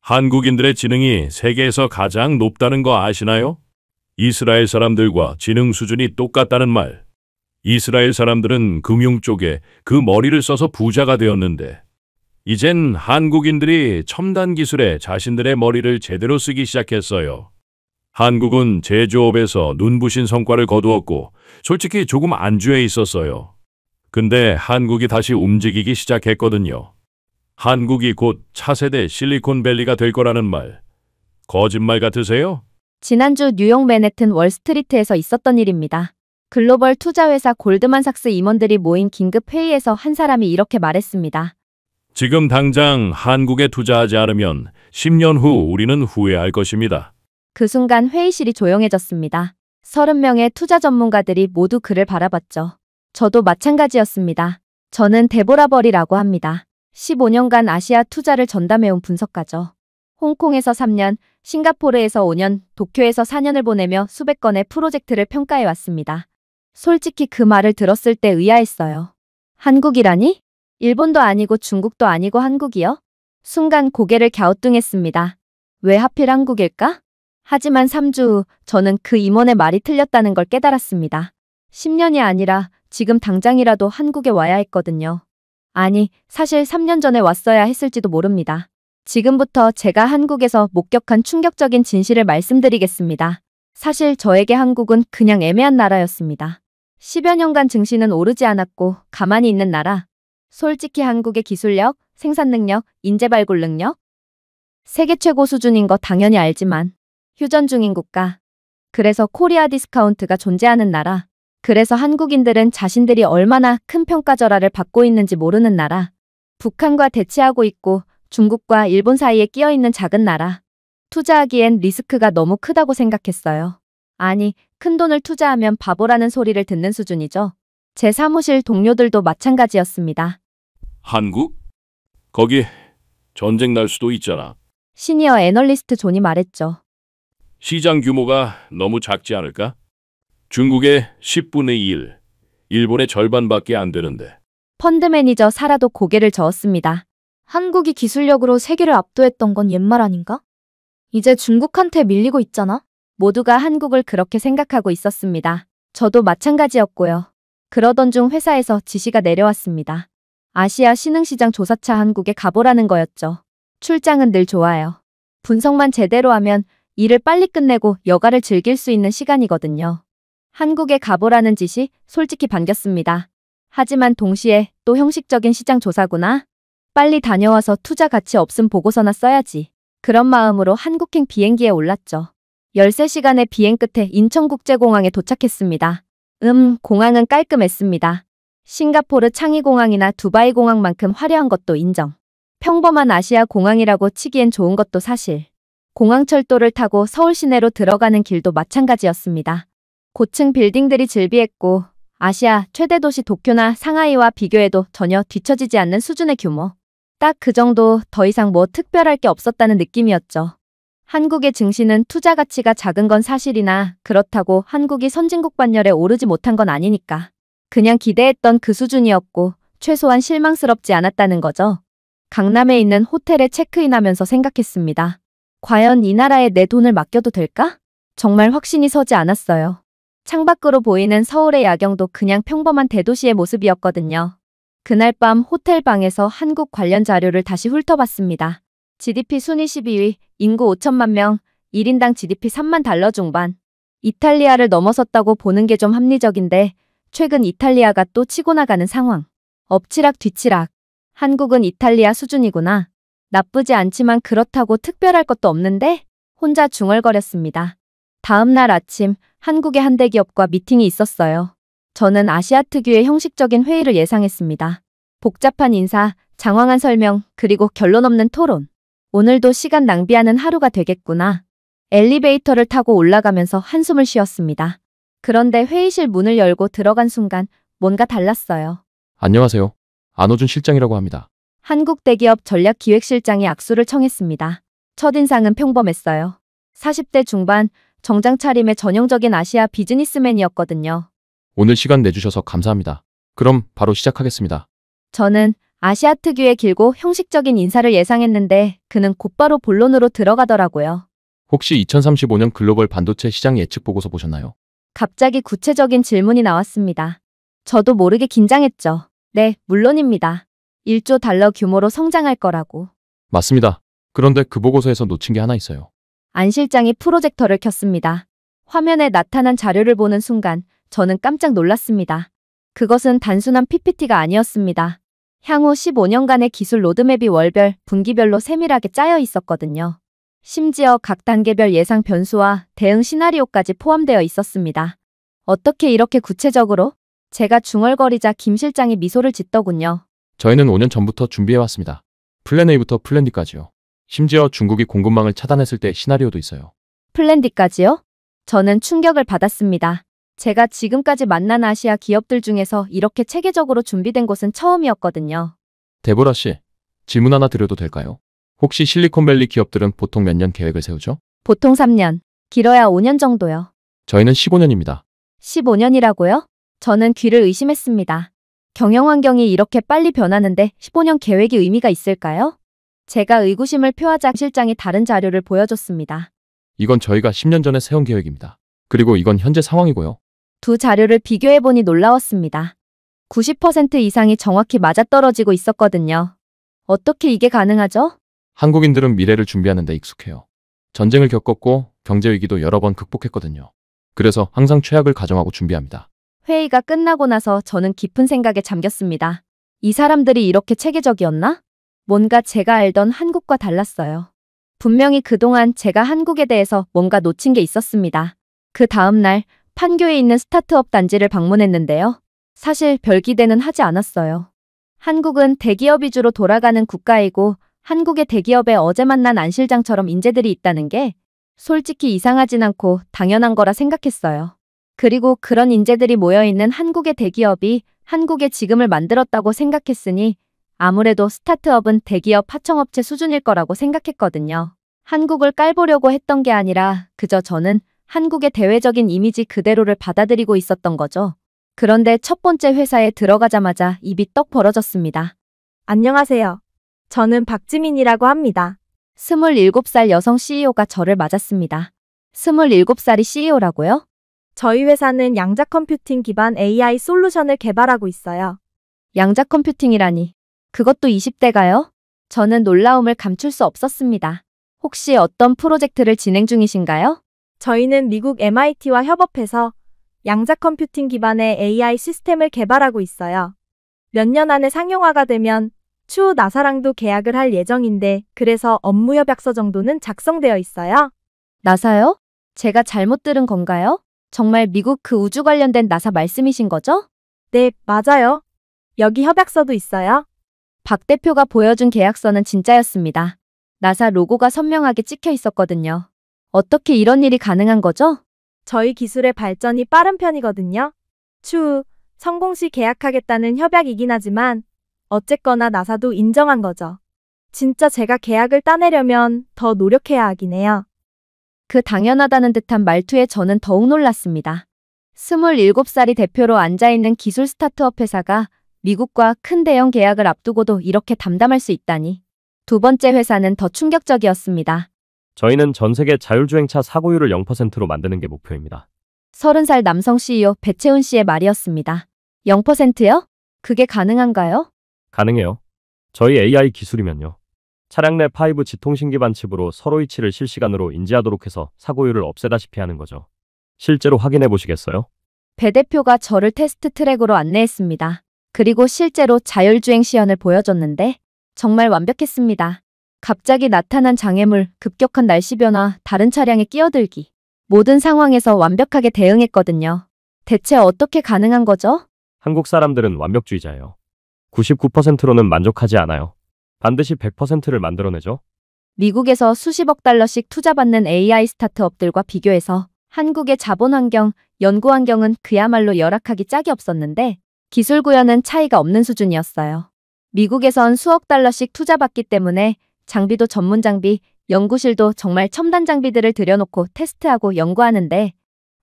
한국인들의 지능이 세계에서 가장 높다는 거 아시나요? 이스라엘 사람들과 지능 수준이 똑같다는 말. 이스라엘 사람들은 금융 쪽에 그 머리를 써서 부자가 되었는데, 이젠 한국인들이 첨단 기술에 자신들의 머리를 제대로 쓰기 시작했어요. 한국은 제조업에서 눈부신 성과를 거두었고, 솔직히 조금 안주해 있었어요. 근데 한국이 다시 움직이기 시작했거든요. 한국이 곧 차세대 실리콘밸리가 될 거라는 말, 거짓말 같으세요? 지난주 뉴욕 맨해튼 월스트리트에서 있었던 일입니다. 글로벌 투자회사 골드만삭스 임원들이 모인 긴급 회의에서 한 사람이 이렇게 말했습니다. 지금 당장 한국에 투자하지 않으면 10년 후 우리는 후회할 것입니다. 그 순간 회의실이 조용해졌습니다. 30명의 투자 전문가들이 모두 그를 바라봤죠. 저도 마찬가지였습니다. 저는 데보라 버리라고 합니다. 15년간 아시아 투자를 전담해온 분석가죠. 홍콩에서 3년, 싱가포르에서 5년, 도쿄에서 4년을 보내며 수백 건의 프로젝트를 평가해왔습니다. 솔직히 그 말을 들었을 때 의아했어요. 한국이라니? 일본도 아니고 중국도 아니고 한국이요? 순간 고개를 갸우뚱했습니다. 왜 하필 한국일까? 하지만 3주 후 저는 그 임원의 말이 틀렸다는 걸 깨달았습니다. 10년이 아니라 지금 당장이라도 한국에 와야 했거든요. 아니, 사실 3년 전에 왔어야 했을지도 모릅니다. 지금부터 제가 한국에서 목격한 충격적인 진실을 말씀드리겠습니다. 사실 저에게 한국은 그냥 애매한 나라였습니다. 10여 년간 증시는 오르지 않았고 가만히 있는 나라. 솔직히 한국의 기술력, 생산 능력, 인재 발굴 능력? 세계 최고 수준인 거 당연히 알지만 휴전 중인 국가. 그래서 코리아 디스카운트가 존재하는 나라. 그래서 한국인들은 자신들이 얼마나 큰 평가절하를 받고 있는지 모르는 나라. 북한과 대치하고 있고 중국과 일본 사이에 끼어 있는 작은 나라. 투자하기엔 리스크가 너무 크다고 생각했어요. 아니, 큰돈을 투자하면 바보라는 소리를 듣는 수준이죠. 제 사무실 동료들도 마찬가지였습니다. 한국? 거기 전쟁 날 수도 있잖아. 시니어 애널리스트 존이 말했죠. 시장 규모가 너무 작지 않을까? 중국의 10분의 1, 일본의 절반밖에 안 되는데. 펀드 매니저 사라도 고개를 저었습니다. 한국이 기술력으로 세계를 압도했던 건 옛말 아닌가? 이제 중국한테 밀리고 있잖아? 모두가 한국을 그렇게 생각하고 있었습니다. 저도 마찬가지였고요. 그러던 중 회사에서 지시가 내려왔습니다. 아시아 신흥시장 조사차 한국에 가보라는 거였죠. 출장은 늘 좋아요. 분석만 제대로 하면 일을 빨리 끝내고 여가를 즐길 수 있는 시간이거든요. 한국에 가보라는 지시 솔직히 반겼습니다. 하지만 동시에 또 형식적인 시장 조사구나. 빨리 다녀와서 투자 가치 없음 보고서나 써야지. 그런 마음으로 한국행 비행기에 올랐죠. 13시간의 비행 끝에 인천국제공항에 도착했습니다. 공항은 깔끔했습니다. 싱가포르 창의공항이나 두바이 공항만큼 화려한 것도 인정. 평범한 아시아 공항이라고 치기엔 좋은 것도 사실. 공항철도를 타고 서울 시내로 들어가는 길도 마찬가지였습니다. 고층 빌딩들이 즐비했고 아시아 최대 도시 도쿄나 상하이와 비교해도 전혀 뒤처지지 않는 수준의 규모. 딱 그 정도, 더 이상 뭐 특별할 게 없었다는 느낌이었죠. 한국의 증시는 투자 가치가 작은 건 사실이나 그렇다고 한국이 선진국 반열에 오르지 못한 건 아니니까. 그냥 기대했던 그 수준이었고 최소한 실망스럽지 않았다는 거죠. 강남에 있는 호텔에 체크인하면서 생각했습니다. 과연 이 나라에 내 돈을 맡겨도 될까? 정말 확신이 서지 않았어요. 창밖으로 보이는 서울의 야경도 그냥 평범한 대도시의 모습이었거든요. 그날 밤 호텔 방에서 한국 관련 자료를 다시 훑어봤습니다. GDP 순위 12위, 인구 5천만 명, 1인당 GDP 3만 달러 중반. 이탈리아를 넘어섰다고 보는 게 좀 합리적인데 최근 이탈리아가 또 치고 나가는 상황. 엎치락 뒤치락. 한국은 이탈리아 수준이구나. 나쁘지 않지만 그렇다고 특별할 것도 없는데? 혼자 중얼거렸습니다. 다음 날 아침 한국의 한 대기업과 미팅이 있었어요. 저는 아시아 특유의 형식적인 회의를 예상했습니다. 복잡한 인사, 장황한 설명, 그리고 결론 없는 토론. 오늘도 시간 낭비하는 하루가 되겠구나. 엘리베이터를 타고 올라가면서 한숨을 쉬었습니다. 그런데 회의실 문을 열고 들어간 순간 뭔가 달랐어요. 안녕하세요. 안호준 실장이라고 합니다. 한국 대기업 전략기획실장이 악수를 청했습니다. 첫인상은 평범했어요. 40대 중반, 정장 차림의 전형적인 아시아 비즈니스맨이었거든요. 오늘 시간 내주셔서 감사합니다. 그럼 바로 시작하겠습니다. 저는 아시아 특유의 길고 형식적인 인사를 예상했는데 그는 곧바로 본론으로 들어가더라고요. 혹시 2035년 글로벌 반도체 시장 예측 보고서 보셨나요? 갑자기 구체적인 질문이 나왔습니다. 저도 모르게 긴장했죠. 네, 물론입니다. 1조 달러 규모로 성장할 거라고. 맞습니다. 그런데 그 보고서에서 놓친 게 하나 있어요. 안 실장이 프로젝터를 켰습니다. 화면에 나타난 자료를 보는 순간 저는 깜짝 놀랐습니다. 그것은 단순한 PPT가 아니었습니다. 향후 15년간의 기술 로드맵이 월별, 분기별로 세밀하게 짜여 있었거든요. 심지어 각 단계별 예상 변수와 대응 시나리오까지 포함되어 있었습니다. 어떻게 이렇게 구체적으로? 제가 중얼거리자 김 실장이 미소를 짓더군요. 저희는 5년 전부터 준비해왔습니다. 플랜 A부터 플랜 D까지요. 심지어 중국이 공급망을 차단했을 때 시나리오도 있어요. 플랜 D까지요? 저는 충격을 받았습니다. 제가 지금까지 만난 아시아 기업들 중에서 이렇게 체계적으로 준비된 곳은 처음이었거든요. 데보라 씨, 질문 하나 드려도 될까요? 혹시 실리콘밸리 기업들은 보통 몇 년 계획을 세우죠? 보통 3년, 길어야 5년 정도요. 저희는 15년입니다. 15년이라고요? 저는 귀를 의심했습니다. 경영 환경이 이렇게 빨리 변하는데 15년 계획이 의미가 있을까요? 제가 의구심을 표하자 실장이 다른 자료를 보여줬습니다. 이건 저희가 10년 전에 세운 계획입니다. 그리고 이건 현재 상황이고요. 두 자료를 비교해보니 놀라웠습니다. 90% 이상이 정확히 맞아떨어지고 있었거든요. 어떻게 이게 가능하죠? 한국인들은 미래를 준비하는 데 익숙해요. 전쟁을 겪었고 경제 위기도 여러 번 극복했거든요. 그래서 항상 최악을 가정하고 준비합니다. 회의가 끝나고 나서 저는 깊은 생각에 잠겼습니다. 이 사람들이 이렇게 체계적이었나? 뭔가 제가 알던 한국과 달랐어요. 분명히 그동안 제가 한국에 대해서 뭔가 놓친 게 있었습니다. 그 다음 날 판교에 있는 스타트업 단지를 방문했는데요. 사실 별 기대는 하지 않았어요. 한국은 대기업 위주로 돌아가는 국가이고 한국의 대기업에 어제 만난 안 실장처럼 인재들이 있다는 게 솔직히 이상하진 않고 당연한 거라 생각했어요. 그리고 그런 인재들이 모여있는 한국의 대기업이 한국의 지금을 만들었다고 생각했으니 아무래도 스타트업은 대기업 하청업체 수준일 거라고 생각했거든요. 한국을 깔보려고 했던 게 아니라 그저 저는 한국의 대외적인 이미지 그대로를 받아들이고 있었던 거죠. 그런데 첫 번째 회사에 들어가자마자 입이 떡 벌어졌습니다. 안녕하세요. 저는 박지민이라고 합니다. 27살 여성 CEO가 저를 맞았습니다. 27살이 CEO라고요? 저희 회사는 양자 컴퓨팅 기반 AI 솔루션을 개발하고 있어요. 양자 컴퓨팅이라니. 그것도 20대가요? 저는 놀라움을 감출 수 없었습니다. 혹시 어떤 프로젝트를 진행 중이신가요? 저희는 미국 MIT와 협업해서 양자 컴퓨팅 기반의 AI 시스템을 개발하고 있어요. 몇 년 안에 상용화가 되면 추후 나사랑도 계약을 할 예정인데 그래서 업무 협약서 정도는 작성되어 있어요. 나사요? 제가 잘못 들은 건가요? 정말 미국 그 우주 관련된 나사 말씀이신 거죠? 네, 맞아요. 여기 협약서도 있어요. 박 대표가 보여준 계약서는 진짜였습니다. 나사 로고가 선명하게 찍혀 있었거든요. 어떻게 이런 일이 가능한 거죠? 저희 기술의 발전이 빠른 편이거든요. 추후 성공 시 계약하겠다는 협약이긴 하지만 어쨌거나 나사도 인정한 거죠. 진짜 제가 계약을 따내려면 더 노력해야 하긴 해요. 그 당연하다는 듯한 말투에 저는 더욱 놀랐습니다. 27살이 대표로 앉아있는 기술 스타트업 회사가 미국과 큰 대형 계약을 앞두고도 이렇게 담담할 수 있다니. 두 번째 회사는 더 충격적이었습니다. 저희는 전 세계 자율주행차 사고율을 0%로 만드는 게 목표입니다. 30살 남성 CEO 배채훈 씨의 말이었습니다. 0%요? 그게 가능한가요? 가능해요. 저희 AI 기술이면요. 차량 내 5G 통신 기반 칩으로 서로 위치를 실시간으로 인지하도록 해서 사고율을 없애다시피 하는 거죠. 실제로 확인해 보시겠어요? 배 대표가 저를 테스트 트랙으로 안내했습니다. 그리고 실제로 자율주행 시연을 보여줬는데 정말 완벽했습니다. 갑자기 나타난 장애물, 급격한 날씨 변화, 다른 차량의 끼어들기. 모든 상황에서 완벽하게 대응했거든요. 대체 어떻게 가능한 거죠? 한국 사람들은 완벽주의자예요. 99%로는 만족하지 않아요. 반드시 100%를 만들어내죠. 미국에서 수십억 달러씩 투자받는 AI 스타트업들과 비교해서 한국의 자본 환경, 연구 환경은 그야말로 열악하기 짝이 없었는데 기술 구현은 차이가 없는 수준이었어요. 미국에선 수억 달러씩 투자받기 때문에 장비도 전문 장비, 연구실도 정말 첨단 장비들을 들여놓고 테스트하고 연구하는데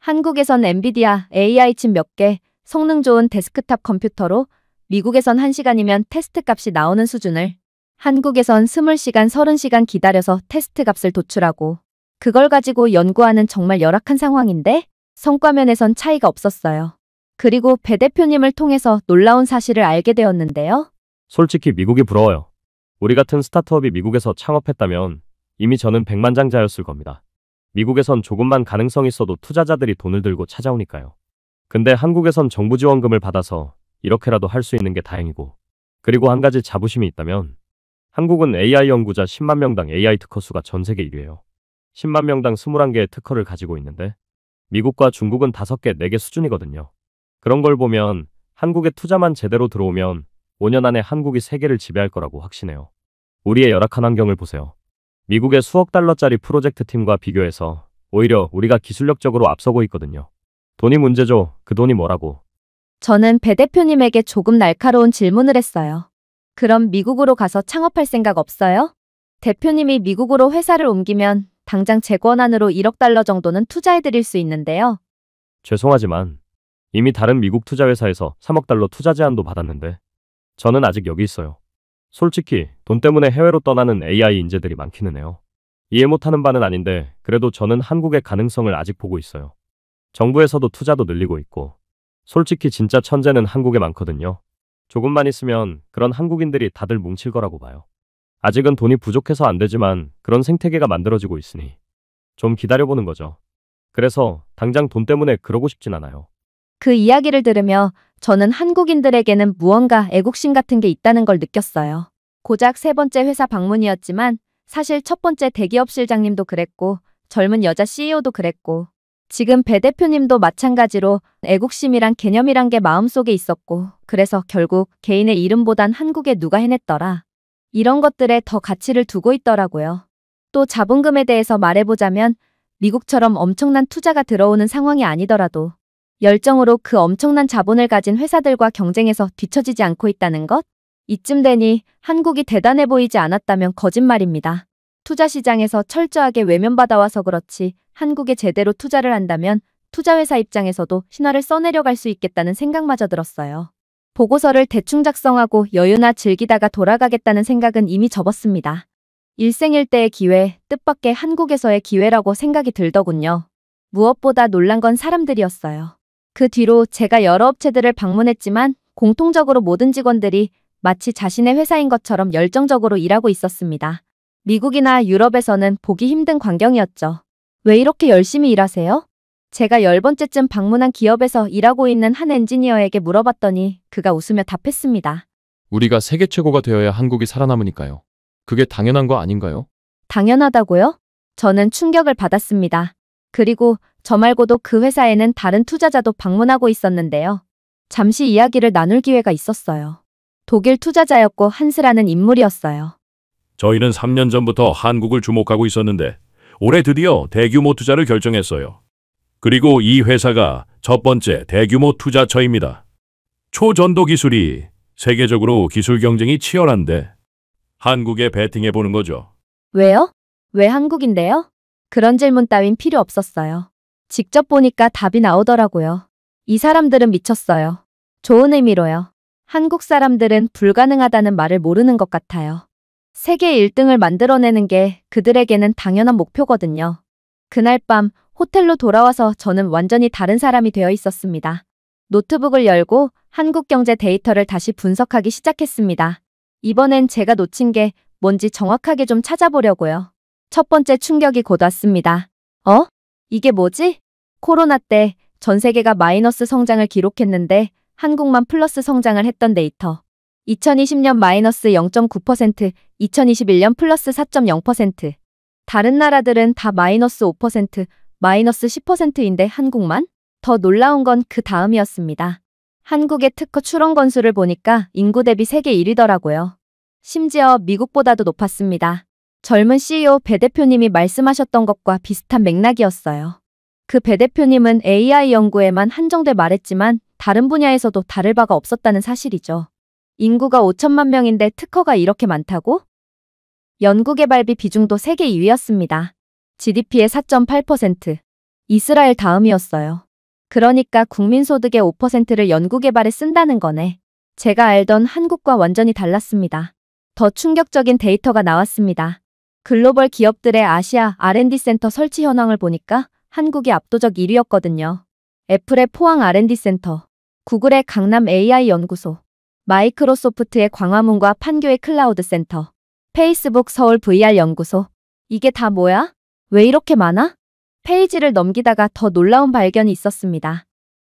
한국에선 엔비디아 AI 칩 몇 개, 성능 좋은 데스크탑 컴퓨터로 미국에선 1시간이면 테스트 값이 나오는 수준을 한국에선 20시간, 30시간 기다려서 테스트 값을 도출하고 그걸 가지고 연구하는 정말 열악한 상황인데 성과면에선 차이가 없었어요. 그리고 배 대표님을 통해서 놀라운 사실을 알게 되었는데요. 솔직히 미국이 부러워요. 우리 같은 스타트업이 미국에서 창업했다면 이미 저는 백만장자였을 겁니다. 미국에선 조금만 가능성 있어도 투자자들이 돈을 들고 찾아오니까요. 근데 한국에선 정부 지원금을 받아서 이렇게라도 할 수 있는 게 다행이고, 그리고 한 가지 자부심이 있다면 한국은 AI 연구자 10만 명당 AI 특허 수가 전 세계 1위예요. 10만 명당 21개의 특허를 가지고 있는데 미국과 중국은 5개, 4개 수준이거든요. 그런 걸 보면 한국에 투자만 제대로 들어오면 5년 안에 한국이 세계를 지배할 거라고 확신해요. 우리의 열악한 환경을 보세요. 미국의 수억 달러짜리 프로젝트 팀과 비교해서 오히려 우리가 기술력적으로 앞서고 있거든요. 돈이 문제죠. 그 돈이 뭐라고. 저는 배 대표님에게 조금 날카로운 질문을 했어요. 그럼 미국으로 가서 창업할 생각 없어요? 대표님이 미국으로 회사를 옮기면 당장 제 권한으로 1억 달러 정도는 투자해드릴 수 있는데요. 죄송하지만 이미 다른 미국 투자회사에서 3억 달러 투자 제안도 받았는데 저는 아직 여기 있어요. 솔직히 돈 때문에 해외로 떠나는 AI 인재들이 많기는 해요. 이해 못하는 바는 아닌데 그래도 저는 한국의 가능성을 아직 보고 있어요. 정부에서도 투자도 늘리고 있고 솔직히 진짜 천재는 한국에 많거든요. 조금만 있으면 그런 한국인들이 다들 뭉칠 거라고 봐요. 아직은 돈이 부족해서 안 되지만 그런 생태계가 만들어지고 있으니 좀 기다려보는 거죠. 그래서 당장 돈 때문에 그러고 싶진 않아요. 그 이야기를 들으며 저는 한국인들에게는 무언가 애국심 같은 게 있다는 걸 느꼈어요. 고작 3번째 회사 방문이었지만 사실 첫 번째 대기업 실장님도 그랬고 젊은 여자 CEO도 그랬고 지금 배 대표님도 마찬가지로 애국심이란 개념이란 게 마음속에 있었고 그래서 결국 개인의 이름보단 한국에 누가 해냈더라. 이런 것들에 더 가치를 두고 있더라고요. 또 자본금에 대해서 말해보자면 미국처럼 엄청난 투자가 들어오는 상황이 아니더라도 열정으로 그 엄청난 자본을 가진 회사들과 경쟁해서 뒤처지지 않고 있다는 것? 이쯤 되니 한국이 대단해 보이지 않았다면 거짓말입니다. 투자 시장에서 철저하게 외면받아와서 그렇지 한국에 제대로 투자를 한다면 투자회사 입장에서도 신화를 써내려갈 수 있겠다는 생각마저 들었어요. 보고서를 대충 작성하고 여유나 즐기다가 돌아가겠다는 생각은 이미 접었습니다. 일생일대의 기회, 뜻밖의 한국에서의 기회라고 생각이 들더군요. 무엇보다 놀란 건 사람들이었어요. 그 뒤로 제가 여러 업체들을 방문했지만 공통적으로 모든 직원들이 마치 자신의 회사인 것처럼 열정적으로 일하고 있었습니다. 미국이나 유럽에서는 보기 힘든 광경이었죠. 왜 이렇게 열심히 일하세요? 제가 10번째쯤 방문한 기업에서 일하고 있는 한 엔지니어에게 물어봤더니 그가 웃으며 답했습니다. 우리가 세계 최고가 되어야 한국이 살아남으니까요. 그게 당연한 거 아닌가요? 당연하다고요? 저는 충격을 받았습니다. 그리고 저 말고도 그 회사에는 다른 투자자도 방문하고 있었는데요. 잠시 이야기를 나눌 기회가 있었어요. 독일 투자자였고 한스라는 인물이었어요. 저희는 3년 전부터 한국을 주목하고 있었는데 올해 드디어 대규모 투자를 결정했어요. 그리고 이 회사가 첫 번째 대규모 투자처입니다. 초전도 기술이 세계적으로 기술 경쟁이 치열한데 한국에 베팅해보는 거죠. 왜요? 왜 한국인데요? 그런 질문 따윈 필요 없었어요. 직접 보니까 답이 나오더라고요. 이 사람들은 미쳤어요. 좋은 의미로요. 한국 사람들은 불가능하다는 말을 모르는 것 같아요. 세계 1등을 만들어내는 게 그들에게는 당연한 목표거든요. 그날 밤 호텔로 돌아와서 저는 완전히 다른 사람이 되어 있었습니다. 노트북을 열고 한국 경제 데이터를 다시 분석하기 시작했습니다. 이번엔 제가 놓친 게 뭔지 정확하게 좀 찾아보려고요. 첫 번째 충격이 곧 왔습니다. 이게 뭐지? 코로나 때 전 세계가 마이너스 성장을 기록했는데 한국만 플러스 성장을 했던 데이터. 2020년 마이너스 0.9%, 2021년 플러스 4.0%. 다른 나라들은 다 마이너스 5%, 마이너스 10%인데 한국만? 더 놀라운 건 그 다음이었습니다. 한국의 특허 출원 건수를 보니까 인구 대비 세계 1위더라고요. 심지어 미국보다도 높았습니다. 젊은 CEO 배 대표님이 말씀하셨던 것과 비슷한 맥락이었어요. 그 배 대표님은 AI 연구에만 한정돼 말했지만 다른 분야에서도 다를 바가 없었다는 사실이죠. 인구가 5천만 명인데 특허가 이렇게 많다고? 연구개발비 비중도 세계 2위였습니다. GDP의 4.8%. 이스라엘 다음이었어요. 그러니까 국민소득의 5%를 연구개발에 쓴다는 거네. 제가 알던 한국과 완전히 달랐습니다. 더 충격적인 데이터가 나왔습니다. 글로벌 기업들의 아시아 R&D 센터 설치 현황을 보니까 한국이 압도적 1위였거든요. 애플의 포항 R&D 센터, 구글의 강남 AI 연구소, 마이크로소프트의 광화문과 판교의 클라우드 센터, 페이스북 서울 VR 연구소. 이게 다 뭐야? 왜 이렇게 많아? 페이지를 넘기다가 더 놀라운 발견이 있었습니다.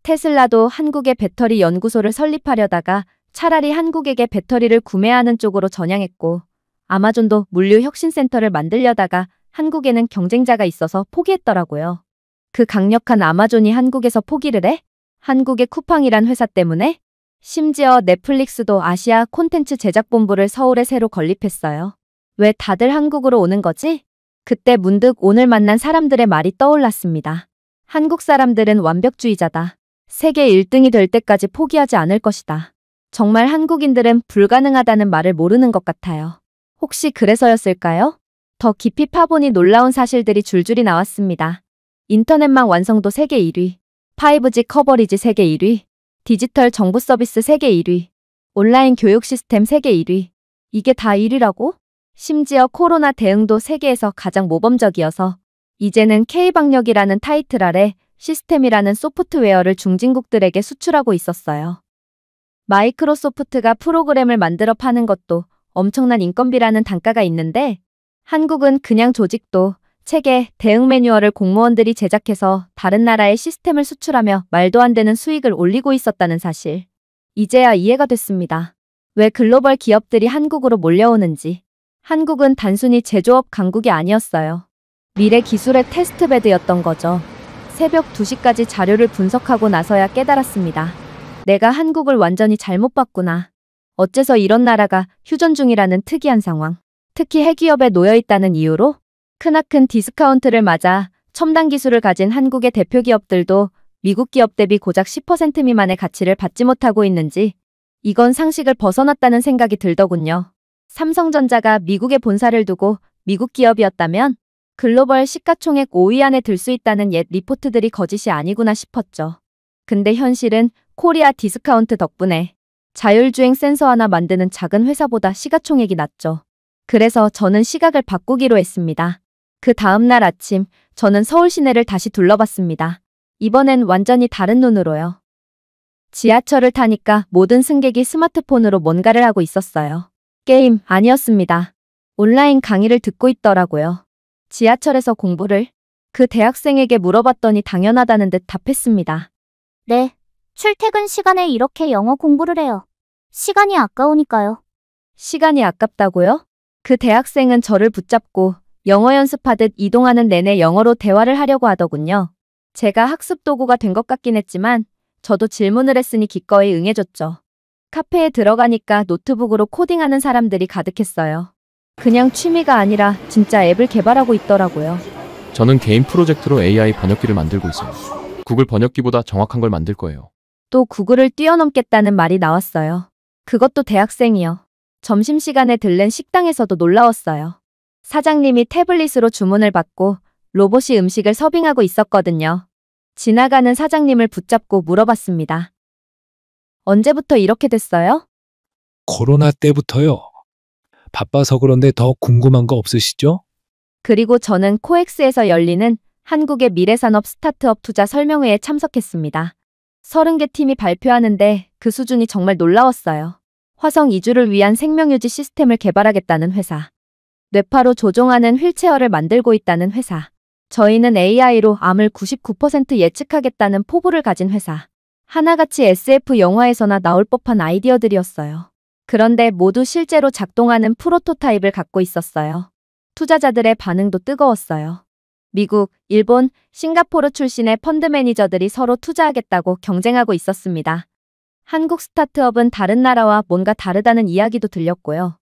테슬라도 한국의 배터리 연구소를 설립하려다가 차라리 한국에게 배터리를 구매하는 쪽으로 전향했고, 아마존도 물류 혁신센터를 만들려다가 한국에는 경쟁자가 있어서 포기했더라고요. 그 강력한 아마존이 한국에서 포기를 해? 한국의 쿠팡이란 회사 때문에? 심지어 넷플릭스도 아시아 콘텐츠 제작본부를 서울에 새로 건립했어요. 왜 다들 한국으로 오는 거지? 그때 문득 오늘 만난 사람들의 말이 떠올랐습니다. 한국 사람들은 완벽주의자다. 세계 1등이 될 때까지 포기하지 않을 것이다. 정말 한국인들은 불가능하다는 말을 모르는 것 같아요. 혹시 그래서였을까요? 더 깊이 파보니 놀라운 사실들이 줄줄이 나왔습니다. 인터넷망 완성도 세계 1위, 5G 커버리지 세계 1위, 디지털 정부 서비스 세계 1위, 온라인 교육 시스템 세계 1위. 이게 다 1위라고? 심지어 코로나 대응도 세계에서 가장 모범적이어서 이제는 K방역이라는 타이틀 아래 시스템이라는 소프트웨어를 중진국들에게 수출하고 있었어요. 마이크로소프트가 프로그램을 만들어 파는 것도 엄청난 인건비라는 단가가 있는데 한국은 그냥 조직도, 체계, 대응 매뉴얼을 공무원들이 제작해서 다른 나라의 시스템을 수출하며 말도 안 되는 수익을 올리고 있었다는 사실. 이제야 이해가 됐습니다. 왜 글로벌 기업들이 한국으로 몰려오는지. 한국은 단순히 제조업 강국이 아니었어요. 미래 기술의 테스트베드였던 거죠. 새벽 2시까지 자료를 분석하고 나서야 깨달았습니다. 내가 한국을 완전히 잘못 봤구나. 어째서 이런 나라가 휴전 중이라는 특이한 상황. 특히 핵위협에 놓여있다는 이유로 크나큰 디스카운트를 맞아 첨단 기술을 가진 한국의 대표 기업들도 미국 기업 대비 고작 10% 미만의 가치를 받지 못하고 있는지 이건 상식을 벗어났다는 생각이 들더군요. 삼성전자가 미국에 본사를 두고 미국 기업이었다면 글로벌 시가총액 5위 안에 들 수 있다는 옛 리포트들이 거짓이 아니구나 싶었죠. 근데 현실은 코리아 디스카운트 덕분에 자율주행 센서 하나 만드는 작은 회사보다 시가총액이 낮죠. 그래서 저는 시각을 바꾸기로 했습니다. 그 다음 날 아침 저는 서울 시내를 다시 둘러봤습니다. 이번엔 완전히 다른 눈으로요. 지하철을 타니까 모든 승객이 스마트폰으로 뭔가를 하고 있었어요. 게임 아니었습니다. 온라인 강의를 듣고 있더라고요. 지하철에서 공부를? 그 대학생에게 물어봤더니 당연하다는 듯 답했습니다. 네, 출퇴근 시간에 이렇게 영어 공부를 해요. 시간이 아까우니까요. 시간이 아깝다고요? 그 대학생은 저를 붙잡고 영어 연습하듯 이동하는 내내 영어로 대화를 하려고 하더군요. 제가 학습 도구가 된 것 같긴 했지만 저도 질문을 했으니 기꺼이 응해줬죠. 카페에 들어가니까 노트북으로 코딩하는 사람들이 가득했어요. 그냥 취미가 아니라 진짜 앱을 개발하고 있더라고요. 저는 개인 프로젝트로 AI 번역기를 만들고 있어요. 구글 번역기보다 정확한 걸 만들 거예요. 또 구글을 뛰어넘겠다는 말이 나왔어요. 그것도 대학생이요. 점심시간에 들른 식당에서도 놀라웠어요. 사장님이 태블릿으로 주문을 받고 로봇이 음식을 서빙하고 있었거든요. 지나가는 사장님을 붙잡고 물어봤습니다. 언제부터 이렇게 됐어요? 코로나 때부터요. 바빠서 그런데 더 궁금한 거 없으시죠? 그리고 저는 코엑스에서 열리는 한국의 미래산업 스타트업 투자 설명회에 참석했습니다. 30개 팀이 발표하는데 그 수준이 정말 놀라웠어요. 화성 이주를 위한 생명유지 시스템을 개발하겠다는 회사. 뇌파로 조종하는 휠체어를 만들고 있다는 회사. 저희는 AI로 암을 99% 예측하겠다는 포부를 가진 회사. 하나같이 SF 영화에서나 나올 법한 아이디어들이었어요. 그런데 모두 실제로 작동하는 프로토타입을 갖고 있었어요. 투자자들의 반응도 뜨거웠어요. 미국, 일본, 싱가포르 출신의 펀드 매니저들이 서로 투자하겠다고 경쟁하고 있었습니다. 한국 스타트업은 다른 나라와 뭔가 다르다는 이야기도 들렸고요.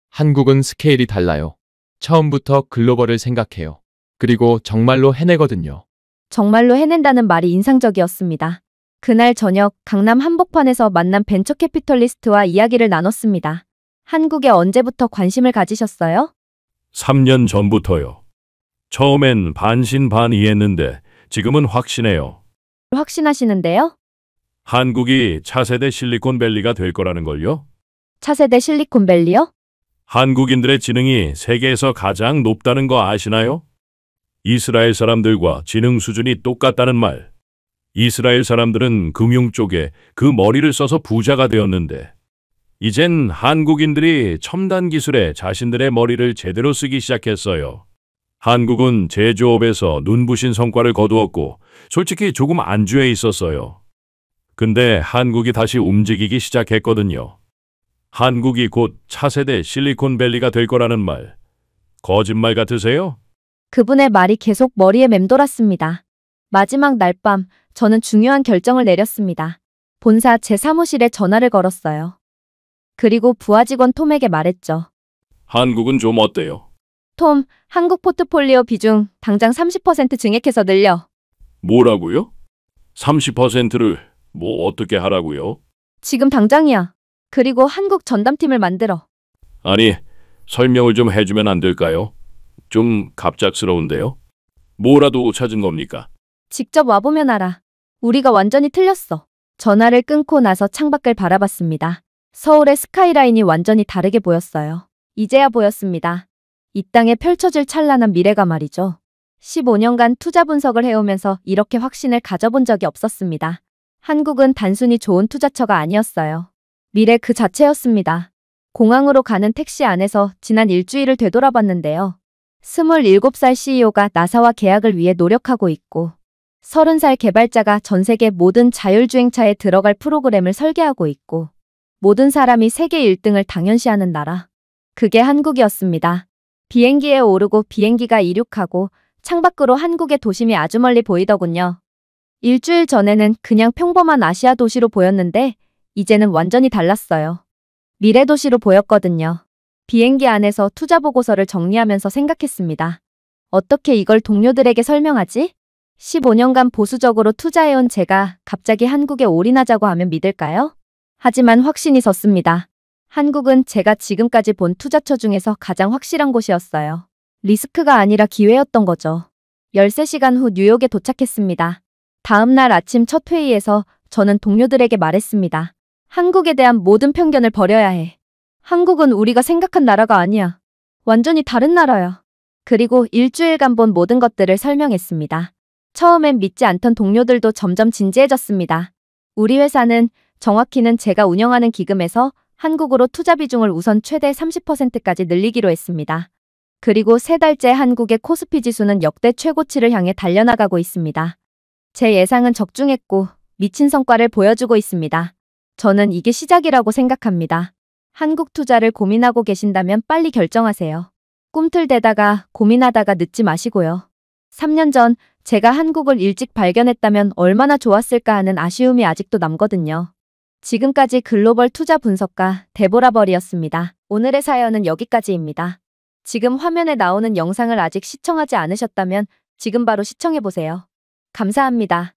한국은 스케일이 달라요. 처음부터 글로벌을 생각해요. 그리고 정말로 해내거든요. 정말로 해낸다는 말이 인상적이었습니다. 그날 저녁 강남 한복판에서 만난 벤처 캐피털리스트와 이야기를 나눴습니다. 한국에 언제부터 관심을 가지셨어요? 3년 전부터요. 처음엔 반신반의했는데 지금은 확신해요. 확신하시는데요? 한국이 차세대 실리콘밸리가 될 거라는 걸요? 차세대 실리콘밸리요? 한국인들의 지능이 세계에서 가장 높다는 거 아시나요? 이스라엘 사람들과 지능 수준이 똑같다는 말. 이스라엘 사람들은 금융 쪽에 그 머리를 써서 부자가 되었는데, 이젠 한국인들이 첨단 기술에 자신들의 머리를 제대로 쓰기 시작했어요. 한국은 제조업에서 눈부신 성과를 거두었고, 솔직히 조금 안주해 있었어요. 근데 한국이 다시 움직이기 시작했거든요. 한국이 곧 차세대 실리콘밸리가 될 거라는 말. 거짓말 같으세요? 그분의 말이 계속 머리에 맴돌았습니다. 마지막 날 밤, 저는 중요한 결정을 내렸습니다. 본사 제 사무실에 전화를 걸었어요. 그리고 부하 직원 톰에게 말했죠. 한국은 좀 어때요? 톰, 한국 포트폴리오 비중 당장 30% 증액해서 늘려. 뭐라고요? 30%를 뭐 어떻게 하라고요? 지금 당장이야. 그리고 한국 전담팀을 만들어. 아니, 설명을 좀 해주면 안 될까요? 좀 갑작스러운데요? 뭐라도 찾은 겁니까? 직접 와보면 알아. 우리가 완전히 틀렸어. 전화를 끊고 나서 창밖을 바라봤습니다. 서울의 스카이라인이 완전히 다르게 보였어요. 이제야 보였습니다. 이 땅에 펼쳐질 찬란한 미래가 말이죠. 15년간 투자 분석을 해오면서 이렇게 확신을 가져본 적이 없었습니다. 한국은 단순히 좋은 투자처가 아니었어요. 미래 그 자체였습니다. 공항으로 가는 택시 안에서 지난 일주일을 되돌아봤는데요. 27살 CEO가 나사와 계약을 위해 노력하고 있고, 30살 개발자가 전 세계 모든 자율주행차에 들어갈 프로그램을 설계하고 있고, 모든 사람이 세계 1등을 당연시하는 나라. 그게 한국이었습니다. 비행기에 오르고 비행기가 이륙하고 창밖으로 한국의 도심이 아주 멀리 보이더군요. 일주일 전에는 그냥 평범한 아시아 도시로 보였는데 이제는 완전히 달랐어요. 미래 도시로 보였거든요. 비행기 안에서 투자 보고서를 정리하면서 생각했습니다. 어떻게 이걸 동료들에게 설명하지? 15년간 보수적으로 투자해온 제가 갑자기 한국에 올인하자고 하면 믿을까요? 하지만 확신이 섰습니다. 한국은 제가 지금까지 본 투자처 중에서 가장 확실한 곳이었어요. 리스크가 아니라 기회였던 거죠. 13시간 후 뉴욕에 도착했습니다. 다음 날 아침 첫 회의에서 저는 동료들에게 말했습니다. 한국에 대한 모든 편견을 버려야 해. 한국은 우리가 생각한 나라가 아니야. 완전히 다른 나라야. 그리고 일주일간 본 모든 것들을 설명했습니다. 처음엔 믿지 않던 동료들도 점점 진지해졌습니다. 우리 회사는, 정확히는 제가 운영하는 기금에서 한국으로 투자 비중을 우선 최대 30%까지 늘리기로 했습니다. 그리고 3달째 한국의 코스피 지수는 역대 최고치를 향해 달려나가고 있습니다. 제 예상은 적중했고 미친 성과를 보여주고 있습니다. 저는 이게 시작이라고 생각합니다. 한국 투자를 고민하고 계신다면 빨리 결정하세요. 꿈틀대다가 고민하다가 늦지 마시고요. 3년 전 제가 한국을 일찍 발견했다면 얼마나 좋았을까 하는 아쉬움이 아직도 남거든요. 지금까지 글로벌 투자 분석가 데보라 벌이었습니다. 오늘의 사연은 여기까지입니다. 지금 화면에 나오는 영상을 아직 시청하지 않으셨다면 지금 바로 시청해보세요. 감사합니다.